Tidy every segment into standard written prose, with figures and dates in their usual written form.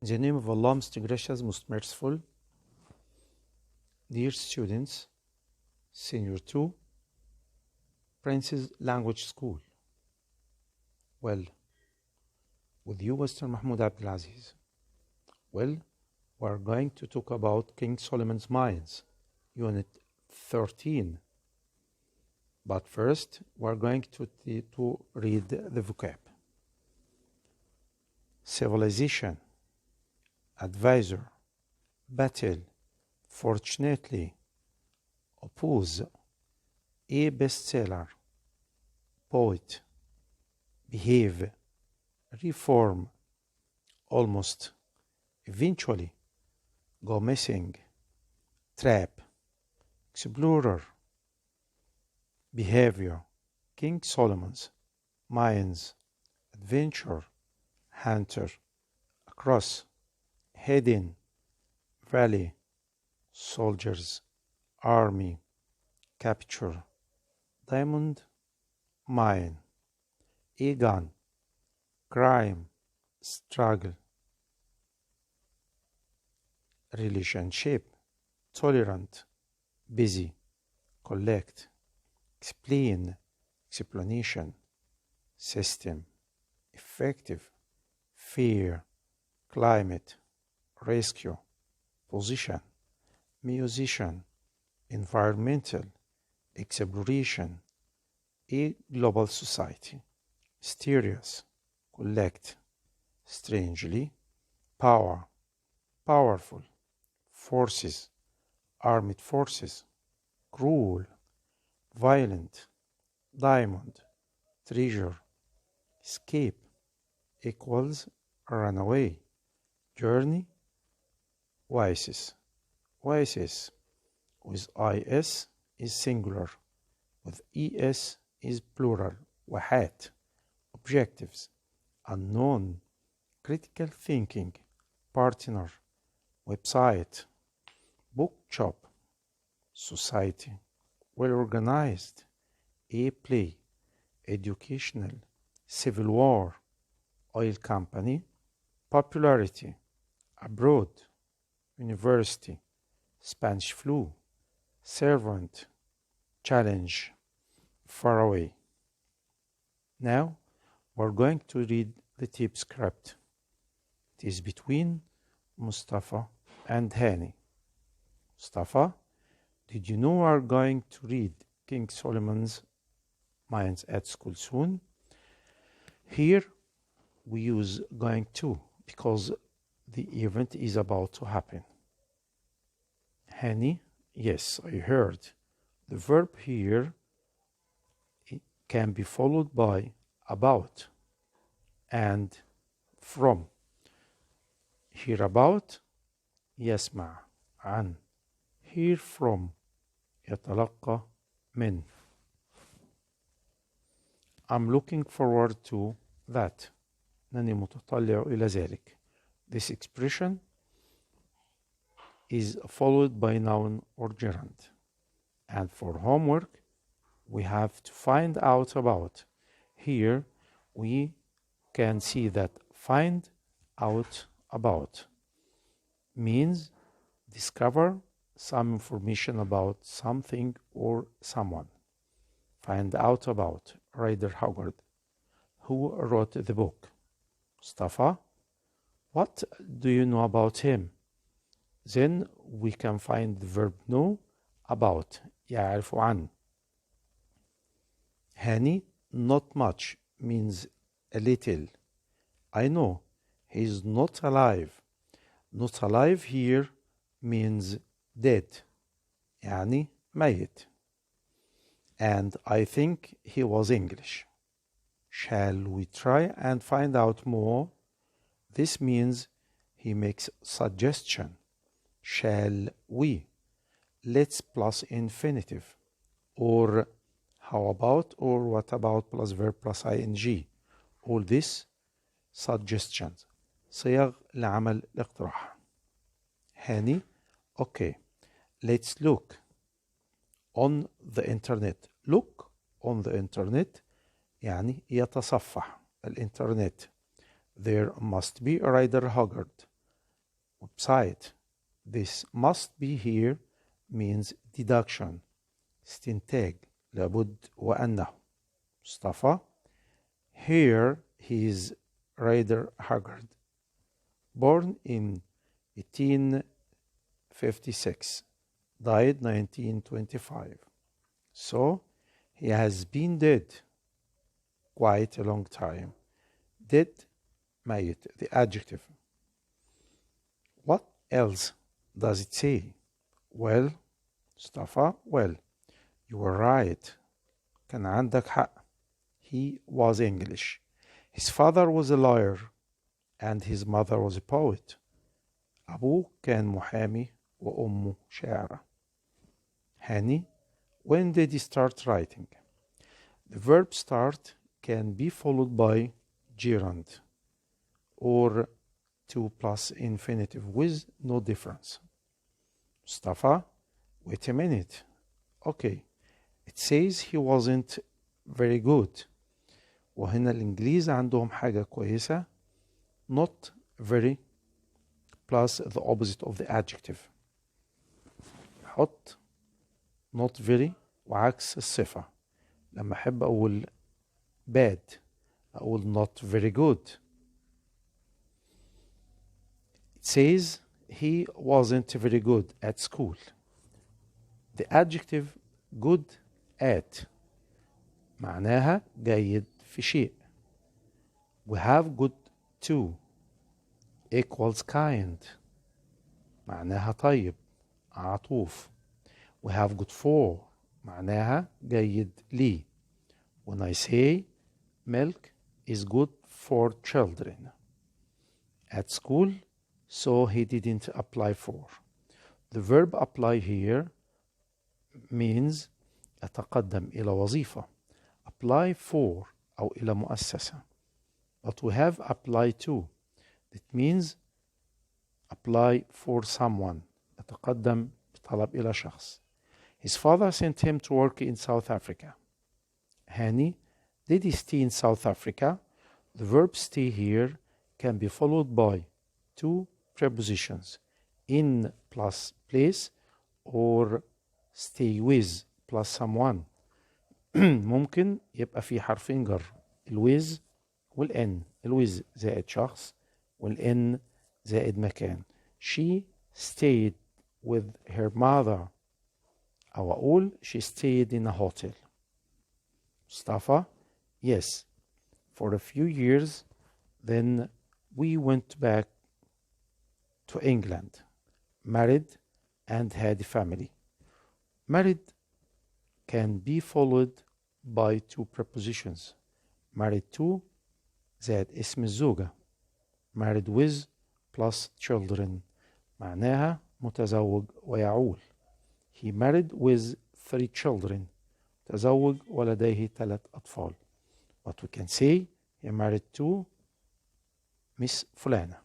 In the name of Allah, most gracious, most merciful. Dear students, Senior 2, Prince's Language School. Well, with you, Mr. Mahmoud Abdul-Aziz. Well, we're going to talk about King Solomon's Mines, Unit 13. But first, we're going to read the vocab. Civilization, advisor, battle, fortunately, oppose, a bestseller, poet, behave, reform, almost, eventually, go missing, trap, explorer, behavior, King Solomon's, mines, adventure, hunter, across, hidden, valley, soldiers, army, capture, diamond, mine, a gun, crime, struggle, relationship, tolerant, busy, collect, explain, explanation, system, effective, fear, climate, rescue, position, musician, environmental, exploration, a global society, mysterious, collect, strangely, power, powerful, forces, armed forces, cruel, violent, diamond, treasure, escape, equals, runaway, journey, oasis, oasis, with is is singular, with es is plural, wahat, objectives, unknown, critical thinking, partner, website, bookshop, society, well organized, a play, educational, civil war, oil company, popularity, abroad, university, Spanish flu, servant, challenge, far away. Now we're going to read the tape script. It is between Mustafa and Hani. Mustafa, did you know we are going to read King Solomon's Mines at school soon? Here we use going to because the event is about to happen. Hani, yes, I heard. The verb here can be followed by about and from. Hear about, يسمع عن. Hear from, يتلقى من. I'm looking forward to that. أنني متطلع إلى ذلك. This expression is followed by noun or gerund. And for homework, we have to find out about. Here, we can see that find out about means discover some information about something or someone. Find out about Ryder Haggard, who wrote the book. Mustafa, what do you know about him? Then we can find the verb know about, يعرف عن. Hani, not much, means a little. I know, he is not alive. Not alive here means dead, يعني ميت. And I think he was English. Shall we try and find out more? This means he makes suggestion. Shall we? Let's plus infinitive. Or how about or what about plus verb plus ing. All this suggestions. صيغ لعمل الاقتراح. Hani, okay. Let's look on the internet. Look on the internet يعني يتصفح الانترنت. There must be a Ryder Haggard. side. This must be here means deduction. استنتاج لابد وأنه. مصطفى here he is rather haggard. Born in 1856, died 1925. So he has been dead quite a long time. Dead, ميت, the adjective. What else does it say? Well, Mustafa, well, you were right. كان عندك حق. He was English. His father was a lawyer and his mother was a poet. أبوه كان محامي وأمه شاعرة. هاني, when did he start writing? The verb start can be followed by gerund or 2 plus infinitive with no difference. Mustafa, wait a minute. Okay, it says he wasn't very good. وهنا الإنجليز عندهم حاجة كويسة, not very plus the opposite of the adjective. حط not very وعكس الصفة. لما أحب أقول bad أقول not very good. It says he wasn't very good at school. The adjective good at معناها جيد في شيء. We have good too equals kind معناها طيب عطوف. We have good for معناها جيد لي. When I say milk is good for children. At school, so he didn't apply for. The verb apply here means أتقدم إلى وظيفة. Apply for أو إلى مؤسسة. But we have apply to. It means apply for someone. أتقدم بطلب إلى شخص. His father sent him to work in South Africa. Hani, did he stay in South Africa? The verb stay here can be followed by 2 prepositions. In plus place or stay with plus someone. ممكن يبقى في حرفين جر. الويز والإن. الويز زائد شخص والإن زائد مكان. She stayed with her mother. أو أقول she stayed in a hotel. Mustafa, yes, for a few years, then we went back to England, married and had a family. Married can be followed by 2 prepositions. Married to زائد اسم الزوجة. Married with plus children معناها متزوج ويعول. He married with 3 children. تزوج ولديه 3 أطفال. But we can say he married to Miss فلانة.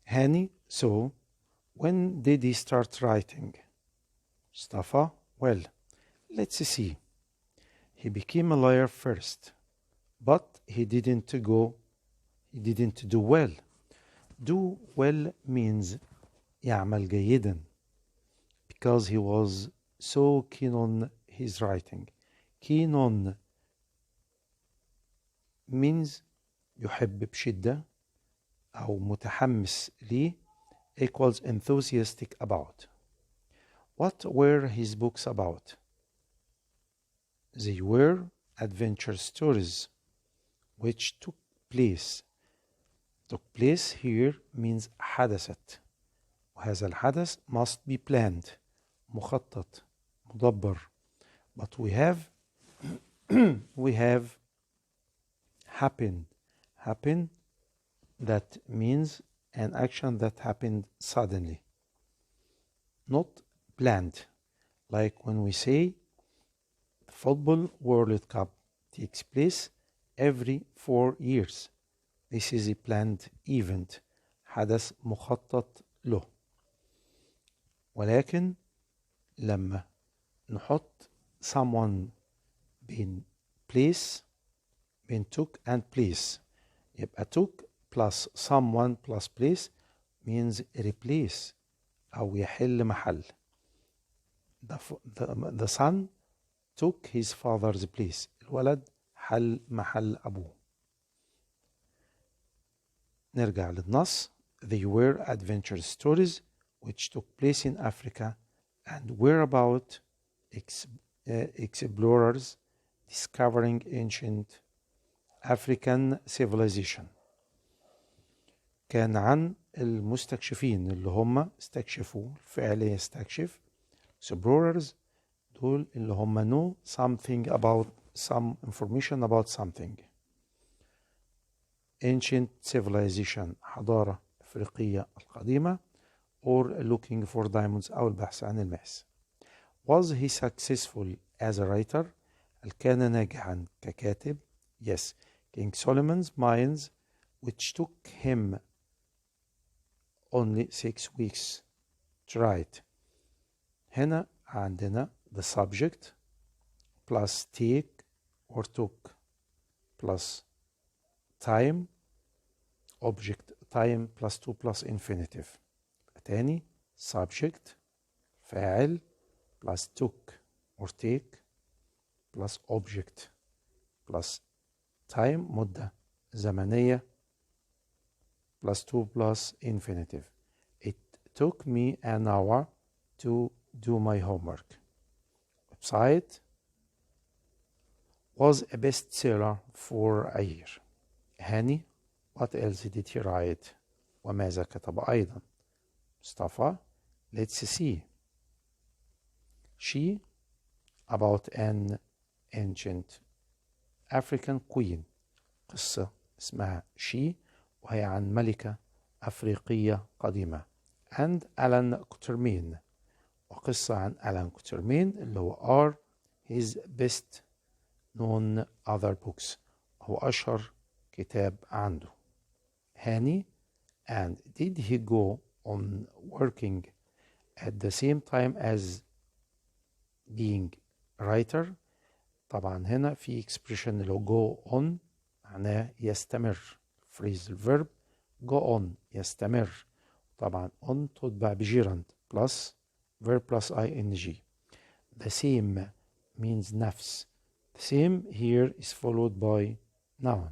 Hani, so when did he start writing? Mustafa, well, let's see. He became a lawyer first, but he didn't do well. Do well means يعمل جيدا, because he was so keen on his writing. Keen on means يحب بشدة أو متحمس ليه equals enthusiastic about. What were his books about? They were adventure stories which took place. Took place here means حدثت. وهذا الحدث must be planned. مخطط مدبر. But we have happened. Happen, that means an action that happened suddenly, not planned. Like when we say the Football World Cup takes place every 4 years. This is a planned event. حدث مخطط له. ولكن لما نحط someone بين place بين took and place يبقى took plus someone plus place means replace أو يحل محل. The son took his father's place. الولد حل محل أبوه. نرجع للنص. They were adventure stories which took place in Africa and were about explorers discovering ancient African civilization. كان عن المستكشفين اللي هم استكشفوا، الفعل يستكشف. explorers دول اللي هم know something about some information about something. ancient civilization حضارة أفريقية القديمة. or looking for diamonds أو البحث عن الماس. was he successful as a writer؟ هل كان ناجحا ككاتب؟ yes. King Solomon's mines which took him only 6 weeks to write. هنا عندنا the subject plus take or took plus time object time plus 2 plus infinitive. تاني subject فاعل plus took or take plus object plus time مدة زمنية plus 2 plus infinitive. It took me an hour to do my homework. Website was a bestseller for a year. هاني what else did he write؟ وماذا كتب أيضا؟ مصطفى let's see. She about an ancient African queen. قصة اسمها she وهي عن ملكة أفريقية قديمة. and ألان كوترمين، وقصة عن ألان كوترمين اللي هو are his best known other books، هو أشهر كتاب عنده. هاني and did he go on working at the same time as being writer؟ طبعا هنا في expression اللي هو go on معناه يستمر. phrasal verb go on يستمر. طبعا on تتبع بجيرند plus verb plus ing. the same means نفس. the same here is followed by noun.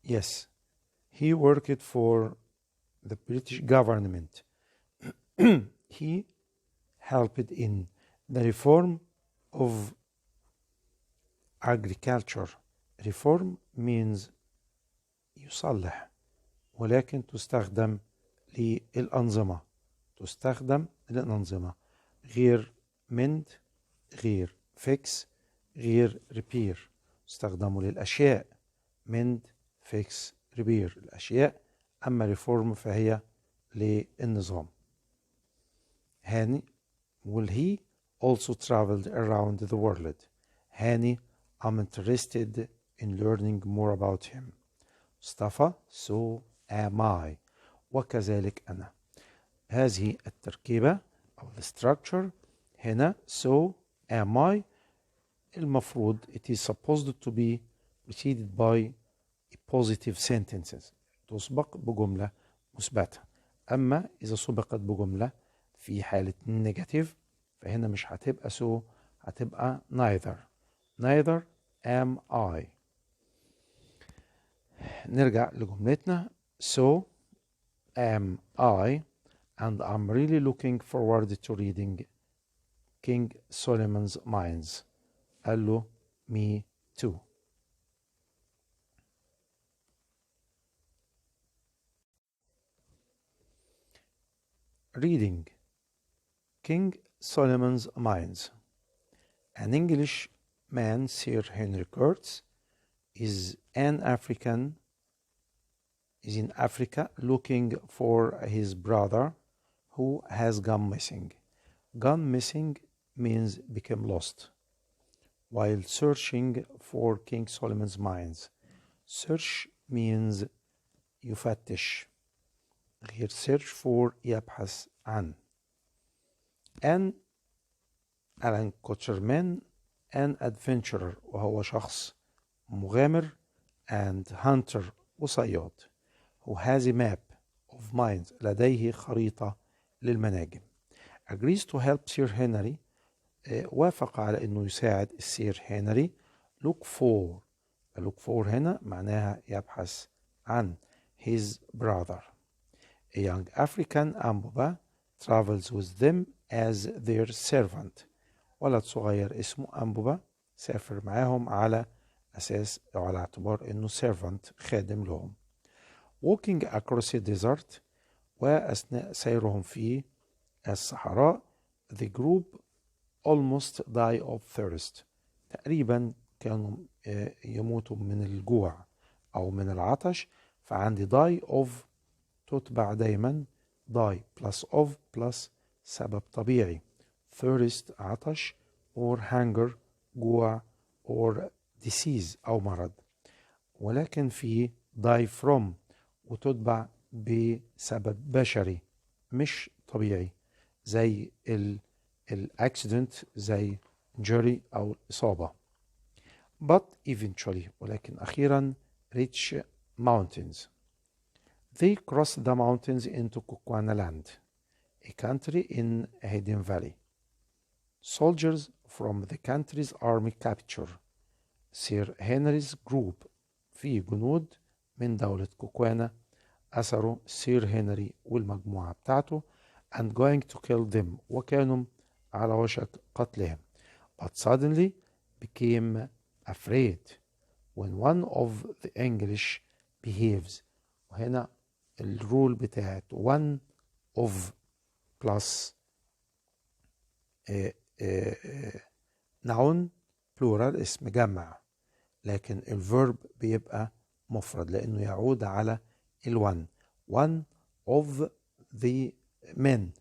yes, he worked for the British government. he helped in the reform of agriculture. reform means يصلح، ولكن تستخدم للأنظمة. تستخدم للأنظمة غير mend غير fix غير repair. تستخدم للأشياء mend fix repair الأشياء. أما reform فهي للنظام. هاني will he also traveled around the world. هاني I'm interested in learning more about him. مصطفى so am I وكذلك أنا. هذه التركيبة أو the structure. هنا so am I المفروض it is supposed to be preceded by positive sentences، تسبق بجملة مثبتة. أما إذا سبقت بجملة في حالة negative فهنا مش هتبقى so، هتبقى neither am I. نرجع لجملتنا so am I and I'm really looking forward to reading King Solomon's Mines. قال له me too. Reading King Solomon's Mines. An English man, Sir Henry Curtis, is in Africa looking for his brother who has gone missing. Gone missing means become lost. While searching for King Solomon's mines. Search means يفتش غير search for يبحث عن. Alan Quatermain an adventurer وهو شخص مغامر and hunter وصياد who has a map of mines لديه خريطة للمناجم agrees to help Sir Henry وافق على انه يساعد السير هنري look for هنا معناها يبحث عن his brother. A young African أنبوبة travels with them as their servant. ولد صغير اسمه أنبوبة سافر معاهم على أساس أو على اعتبار إنه servant خادم لهم. Walking across a desert وأثناء سيرهم في الصحراء the group almost die of thirst. تقريبا كانوا يموتوا من الجوع أو من العطش فعندي die of تتبع دايما die plus of plus سبب طبيعي thirst عطش or hunger جوع or disease أو مرض ولكن في die from وتتبع بسبب بشري مش طبيعي زي الأكسيدنت زي injury أو الإصابة but eventually ولكن أخيرا reach mountains. They cross the mountains into Kukwana a country in a hidden valley. Soldiers from the country's army capture Sir Henry's group في جنود من دولة كوكوانا أسروا سير هنري والمجموعة بتاعته and going to kill them وكانوا على وشك قتلهم but suddenly became afraid when one of the English behaves وهنا الرول بتاعت one of plus noun plural اسم جمع لكن الفيرب بيبقى مفرد لأنه يعود على الone one of the men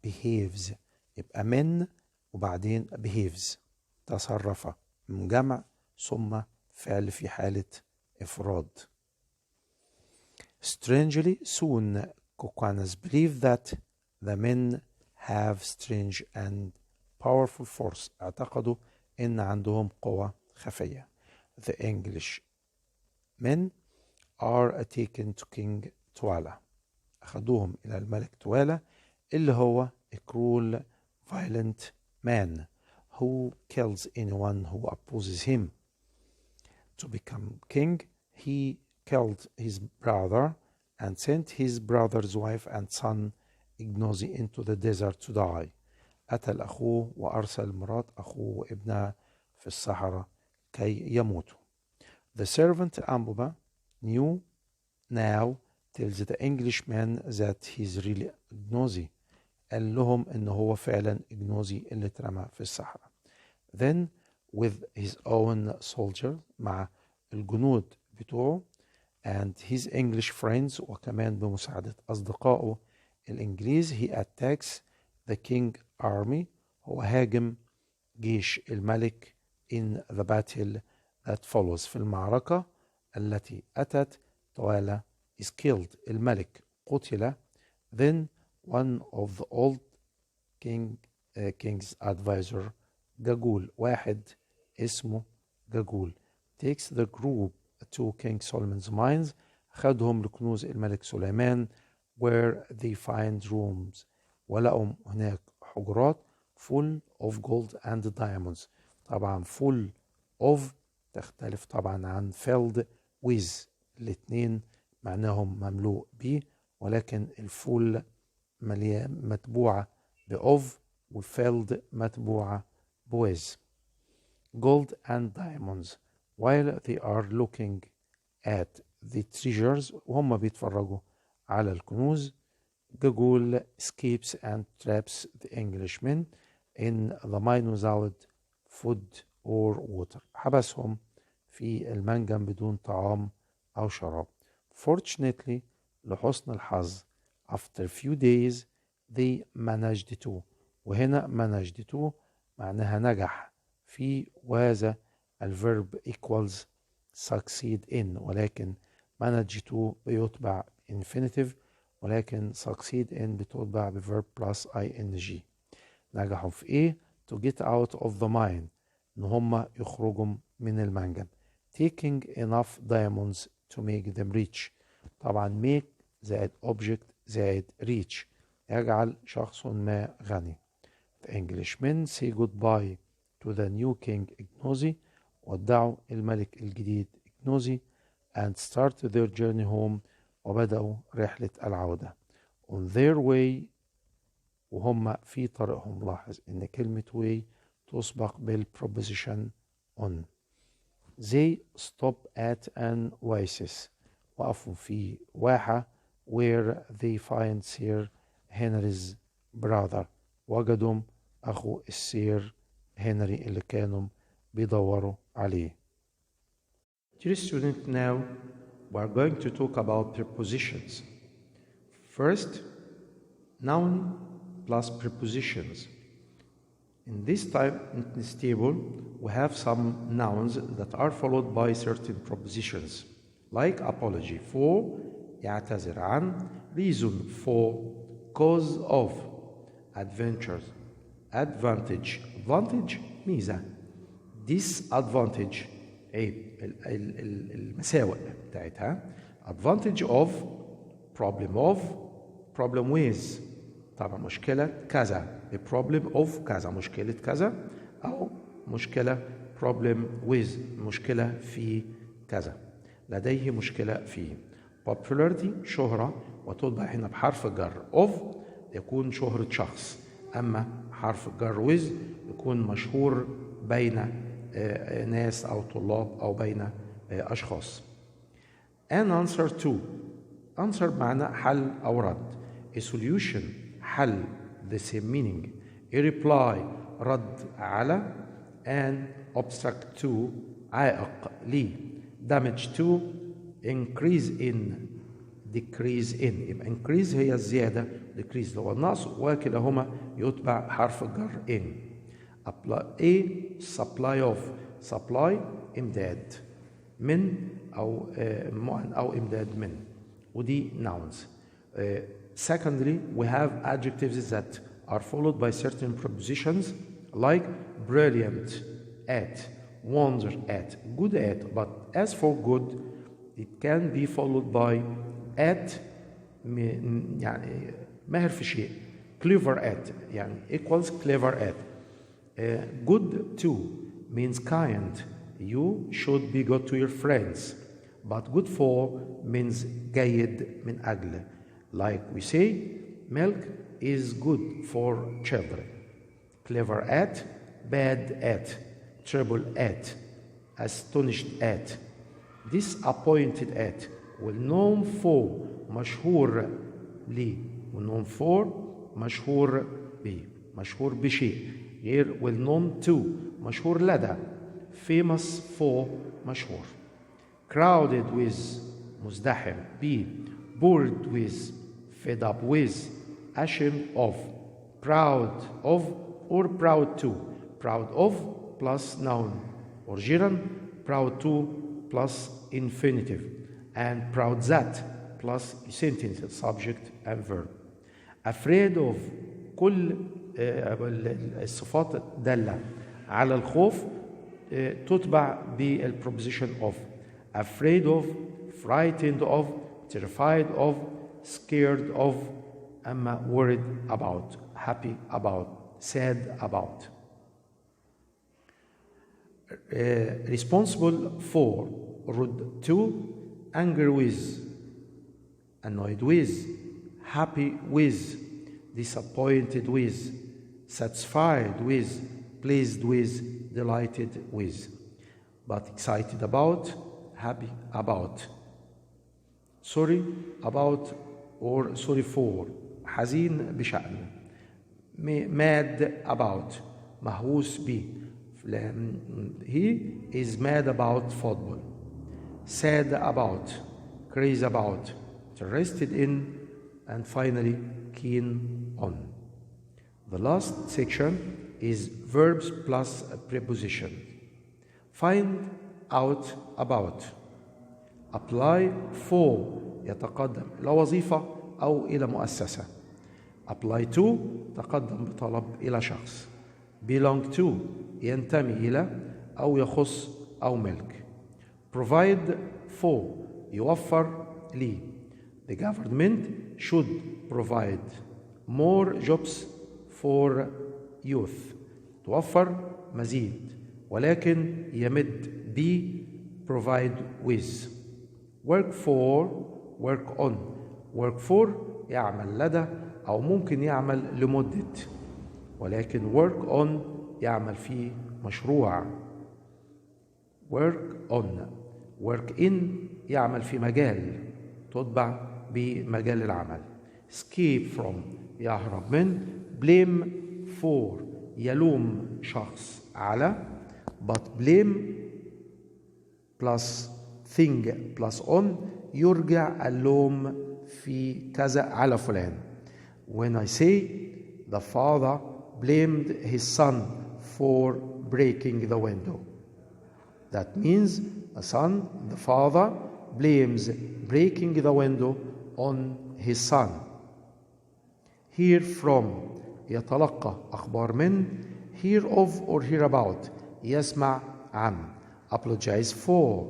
behaves يبقى men وبعدين behaves تصرف من جمع ثم فعل في حالة إفراد. Strangely soon Kukwanas believe that the men have strange and powerful force اعتقدوا إن عندهم قوة خفية. The English men are taken to King Twala أخذوهم إلى الملك توالى اللي هو a cruel violent man who kills anyone who opposes him. To become king, he killed his brother and sent his brother's wife and son Ignosi into the desert to die. قتل أخوه وأرسل مرات أخوه وابنها في الصحراء كي يموتوا. The servant Ambuba knew now tells the Englishman that he's really Ignosi. قال لهم إنه هو فعلا إجنوزي اللي اترمى في الصحراء. Then with his own soldiers مع الجنود بتوعه and his English friends وكمان بمساعدة أصدقائه الإنجليز he attacks the king army هو هاجم جيش الملك in the battle that follows في المعركة التي أتت توالى is killed الملك قتل then one of the old king's advisor جاجول واحد اسمه جاجول takes the group to King Solomon's mines خدهم لكنوز الملك سليمان where they find rooms ولقوا هناك حجرات full of gold and diamonds طبعا full of تختلف طبعا عن filled with الاتنين معناهم مملوء به ولكن الفول متبوعة بأوف وفيلد متبوعة بويز gold and diamonds while they are looking at the treasures وهم بيتفرجوا على الكنوز جاجول escapes and traps the Englishmen in the mine without food or water حبسهم في المنجم بدون طعام أو شراب fortunately لحسن الحظ after few days they managed to وهنا managed to معناها نجح في وهذا الverb equals succeed in ولكن manage to بيتبع infinitive ولكن succeed in بتتبع بverb plus ing نجحوا في ايه to get out of the mine ان هم يخرجوا من المنجم taking enough diamonds to make them rich طبعا make زائد object زائد reach يجعل شخص ما غني. The Englishmen say goodbye to the new king Ignosi ودعوا الملك الجديد إجنوزي and started their journey home وبدأوا رحلة العودة. On their way وهم في طريقهم. لاحظ إن كلمة way تسبق بالpreposition on. They stop at an oasis وقفوا في واحة where they find Sir Henry's brother وجدوا أخو السير هنري اللي كانوا بيدوروا عليه. Dear student, now we are going to talk about prepositions. First, noun plus prepositions. In this table, we have some nouns that are followed by certain prepositions, like apology for يعتذر عن, reason for, cause of, adventures, advantage, advantage ميزة, disadvantage عيب المساوئ بتاعتها, advantage of, problem with طبعا مشكلة كذا, a problem of كذا مشكلة كذا, أو مشكلة problem with مشكلة في كذا, لديه مشكلة فيه. popularity شهرة وتطبع هنا بحرف الجر of يكون شهرة شخص, أما حرف الجر with يكون مشهور بين ناس أو طلاب أو بين أشخاص. an answer to answer معنى حل أو رد, a solution حل the same meaning, a reply رد على, an obstacle to عائق لي, damage to, increase in decrease in. يبقى increase هي الزيادة, decrease هو النقص, وكلاهما يتبع حرف الجر in. a supply of supply إمداد من أو مؤن أو إمداد من, ودي nouns. Secondly, we have adjectives that are followed by certain prepositions like brilliant at, wonder at, good at. But as for good, it can be followed by at يعني ماهر في شيء, clever at يعني equals clever at. Good too means kind. You should be good to your friends. But good for means جيد من أجل. Like we say, milk is good for children. Clever at, bad at, trouble at, astonished at, disappointed at, well known for مشهور لي, well known for مشهور به, مشهور بشيء, غير well known to مشهور لدى, famous for مشهور. crowded with مزدحم به, bored with fed up with, ashamed of, proud of or proud to. Proud of plus noun or gerund, proud to plus infinitive, and proud that plus sentence subject and verb. afraid of كل الصفات الدالة على الخوف تتبع بالpreposition of. afraid of, frightened of, terrified of, scared of, أما worried about, happy about, sad about. Responsible for, rude to, angry with, annoyed with, happy with, disappointed with, satisfied with, pleased with, delighted with. But excited about, happy about, sorry about or sorry for, حزين بشأن, mad about, مهووس به, he is mad about football, sad about, crazy about, interested in, and finally keen on. The last section is verbs plus a preposition. Find out about, apply for يتقدم إلى وظيفة أو إلى مؤسسة, apply to تقدم بطلب إلى شخص, belong to ينتمي إلى أو يخص أو ملك, provide for يوفر لي, The government should provide more jobs for youth. توفر مزيد ولكن يمد be provide with. work for work on. work for يعمل لدى أو ممكن يعمل لمدة ولكن work on يعمل في مشروع. work on. work in يعمل في مجال تتبع بمجال العمل. escape from يهرب من. blame for يلوم شخص على but blame plus thing plus on يرجع اللوم في كذا على فلان. when I say the father blamed his son for breaking the window, that means the father blames breaking the window on his son. hear from يتلقى أخبار من. hear of or hear about يسمع عن. apologize for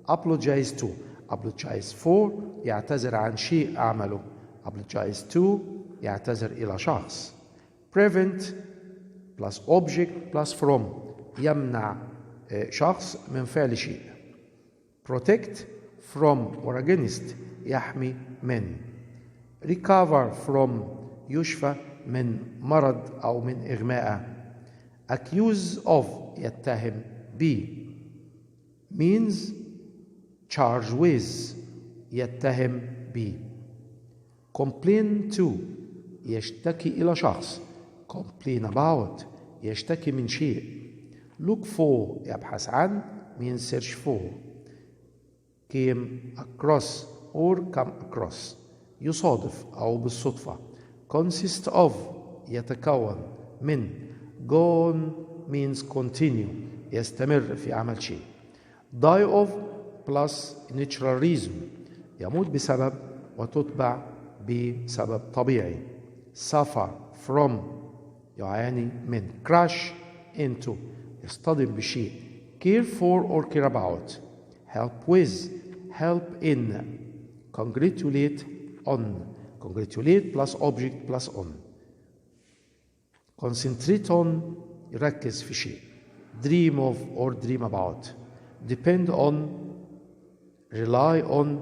apologize to. apologize for يعتذر عن شيء أعمله. apologize to يعتذر إلى شخص. prevent plus object plus from يمنع شخص من فعل شيء. protect from or against يحمي من. recover from يشفى من مرض أو من إغماء. accuse of يتهم ب. means charge with يتهم ب. complain to يشتكي إلى شخص. complain about يشتكي من شيء. look for يبحث عن means search for. came across or come across يصادف أو بالصدفة. consist of يتكون من. go on means continue يستمر في عمل شيء. die of plus natural reason يموت بسبب وتتبع بسبب طبيعي. suffer from يعاني من. crash into يصطدم بشيء. care for or care about. help with help in. congratulate on congratulate plus object plus on. concentrate on يركز في شيء. dream of or dream about. depend on rely on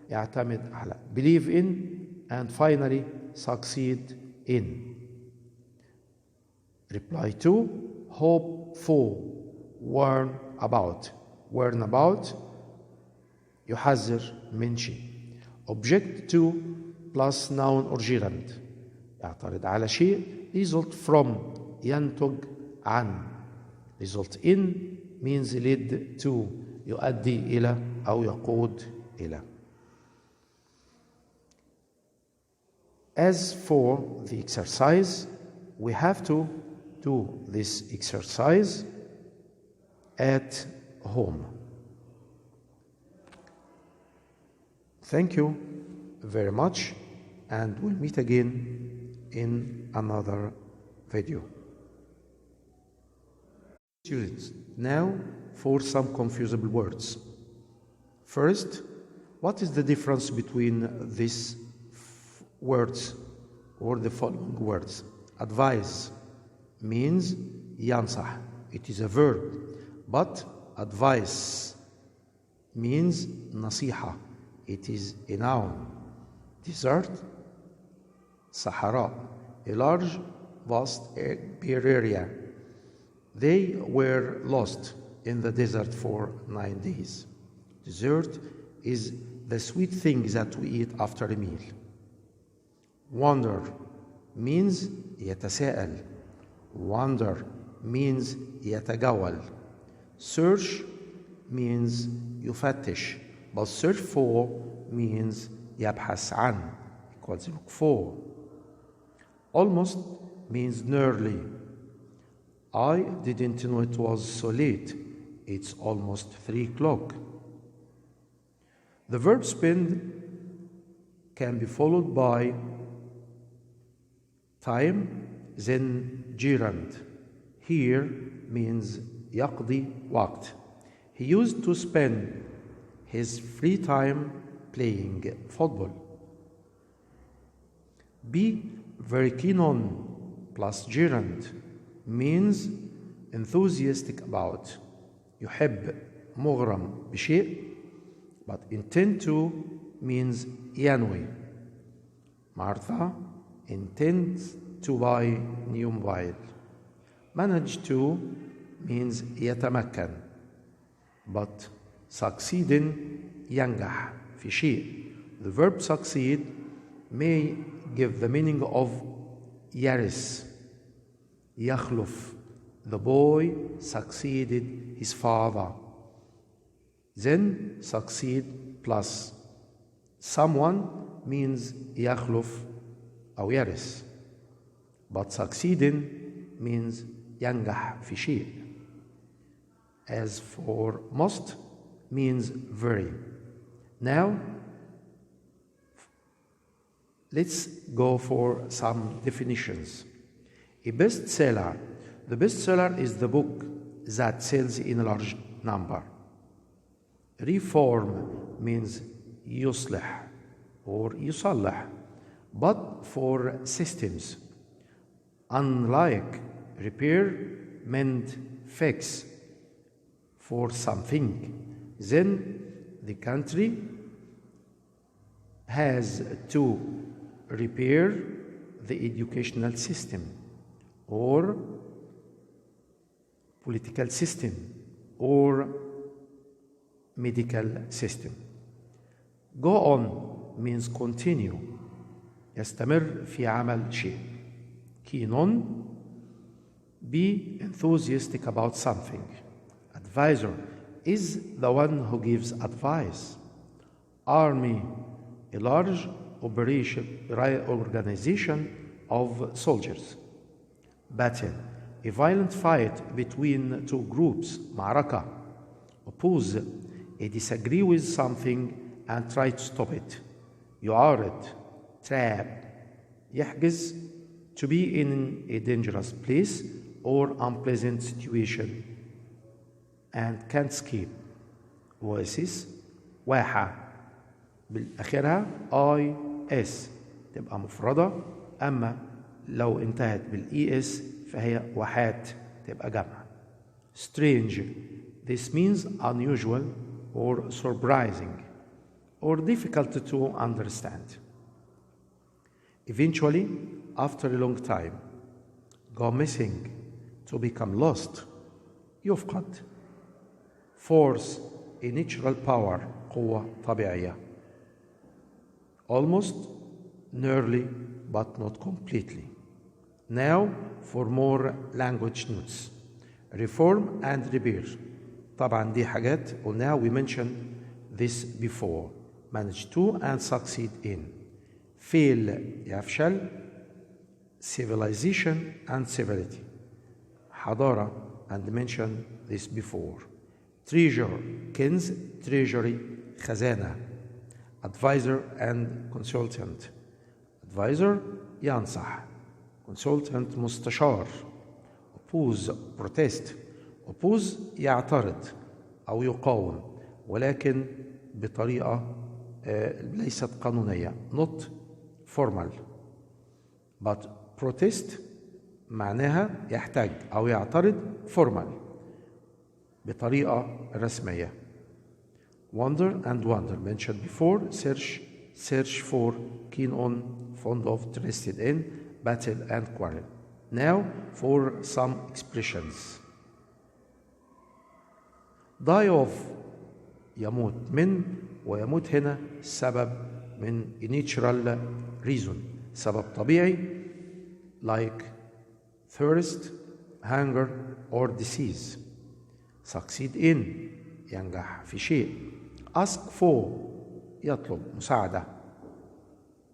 يعتمد على. believe in and finally succeed in. reply to hope for warn about. warn about يحذر من شيء. object to plus noun or gerund يعترض على شيء. result from ينتج عن. result in means lead to يؤدي إلى أو يقود إلى. as for the exercise, we have to do this exercise at home. Thank you very much, and we'll meet again in another video. Students, now for some confusable words. First, what is the difference between these words or the following words? Advise means ينصح. It is a verb, but advice means نصيحة. It is a noun. Desert, Sahara, a large, vast bare area. They were lost in the desert for 9 days. Dessert is the sweet thing that we eat after a meal. Wonder means يتساءل. Wonder means يتجول. Search means يفتش. But search for means يبحث عن, equals look for. Almost means nearly. I didn't know it was so late. It's almost 3 o'clock. The verb spend can be followed by time, then gerund. Here means يقضي وقت. He used to spend his free time playing football. B. Very keen on plus gerund means enthusiastic about. يحب مغرم بشيء. But intend to means ينوي. Martha intends to buy new mobile. Manage to means يتمكن. But succeed in ينجح في شيء. The verb succeed may give the meaning of يرث يخلف. The boy succeeded his father. Then succeed plus someone means يخلف أو يرث. But succeeding means ينجح في شيء. As for most means very. Now let's go for some definitions. A bestseller. The bestseller is the book that sells in a large number. Reform means يصلح or يصلح, but for systems. Unlike repair, mend, fix for something. Then the country has to repair the educational system or political system or medical system. Go on means continue. يستمر في عمل شيء. Keen on, be enthusiastic about something. Advisor is the one who gives advice. Army, a large organization of soldiers. Battle, a violent fight between two groups. معركة. Oppose, a disagree with something and try to stop it. يعارض. Trap, يحجز, to be in a dangerous place or unpleasant situation and can't escape. Oasis, واحة بالآخرها IS تبقى مفردة، أما لو انتهت بالES فهي واحات تبقى جمع. Strange, this means unusual or surprising or difficult to understand. Eventually, after a long time. Go missing, to become lost. يفقد. Force, a natural power, قوة طبيعية. Almost, nearly, but not completely. Now for more language notes. Reform and repair. طبعا دي حاجات قلناها, we mentioned this before. Manage to and succeed in. Fail, يفشل. Civilization and civility. حضارة, and mentioned this before. Treasure, كنز, treasury, خزانة. Advisor and consultant. Advisor ينصح. Consultant مستشار. Oppose, protest. Oppose يعترض أو يقاوم, ولكن بطريقة ليست قانونية, not formal. But protest معناها يحتاج أو يعترض formal بطريقة رسمية. Wonder and wonder mentioned before. Search for, keen on, fond of, interested in, battle and quarrel. Now for some expressions. Die of, يموت من, ويموت هنا سبب من natural reason, سبب طبيعي, like thirst, hunger or disease. Succeed in, ينجح في شيء. Ask for, يطلب مساعدة.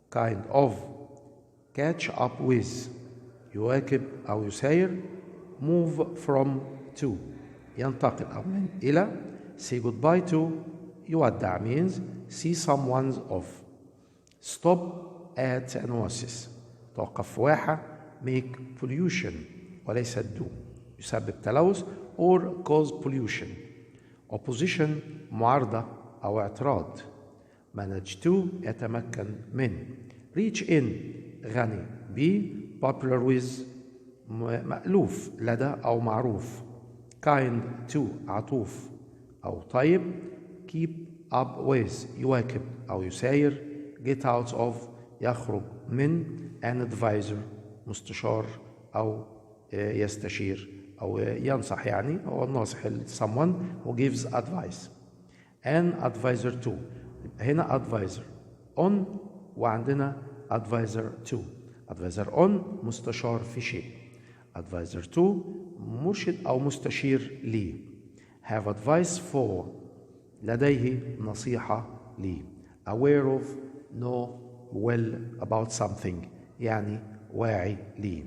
Kind of, catch up with, يواكب أو يساير. Move from, to, ينتقل أو من إلى. Say goodbye to, يودع means see someone's off. Stop at an oasis, توقف واحة. Make pollution وليس do, يسبب تلوث or cause pollution. Opposition, معارضة أو اعتراض. Manage to, يتمكن من. Reach in, غني. be popular with مألوف لدى أو معروف. kind to عطوف أو طيب. keep up with يواكب أو يساير. get out of يخرج من. an advisor مستشار أو يستشير أو ينصح، يعني هو الناصح someone who gives advice. an advisor to هنا advisor on وعندنا advisor to. advisor on مستشار في شيء. advisor to مرشد أو مستشير لي. have advice for لديه نصيحة لي. aware of know well about something يعني واعي لي.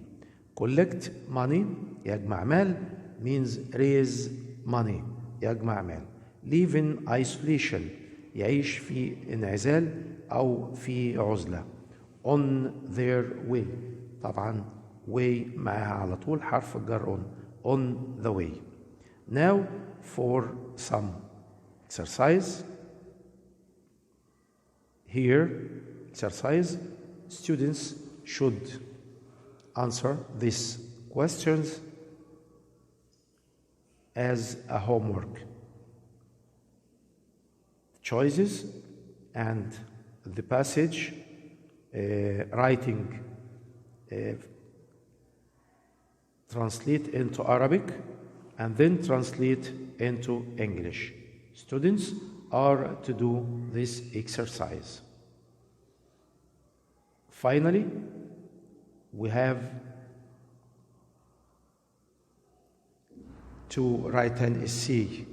collect money يجمع مال means raise money يجمع مال. live in isolation يعيش في انعزال أو في عزلة. on their way طبعا way معها على طول حرف الجر on the way. now for some exercise. here exercise. students should answer these questions as a homework. choices and the passage writing translate into Arabic and then translate into English. Students are to do this exercise. Finally, we have to write an essay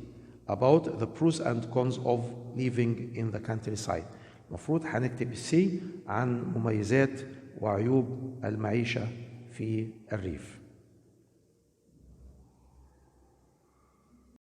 about the pros and cons of living in the countryside. المفروض هنكتب essay عن مميزات وعيوب المعيشة في الريف.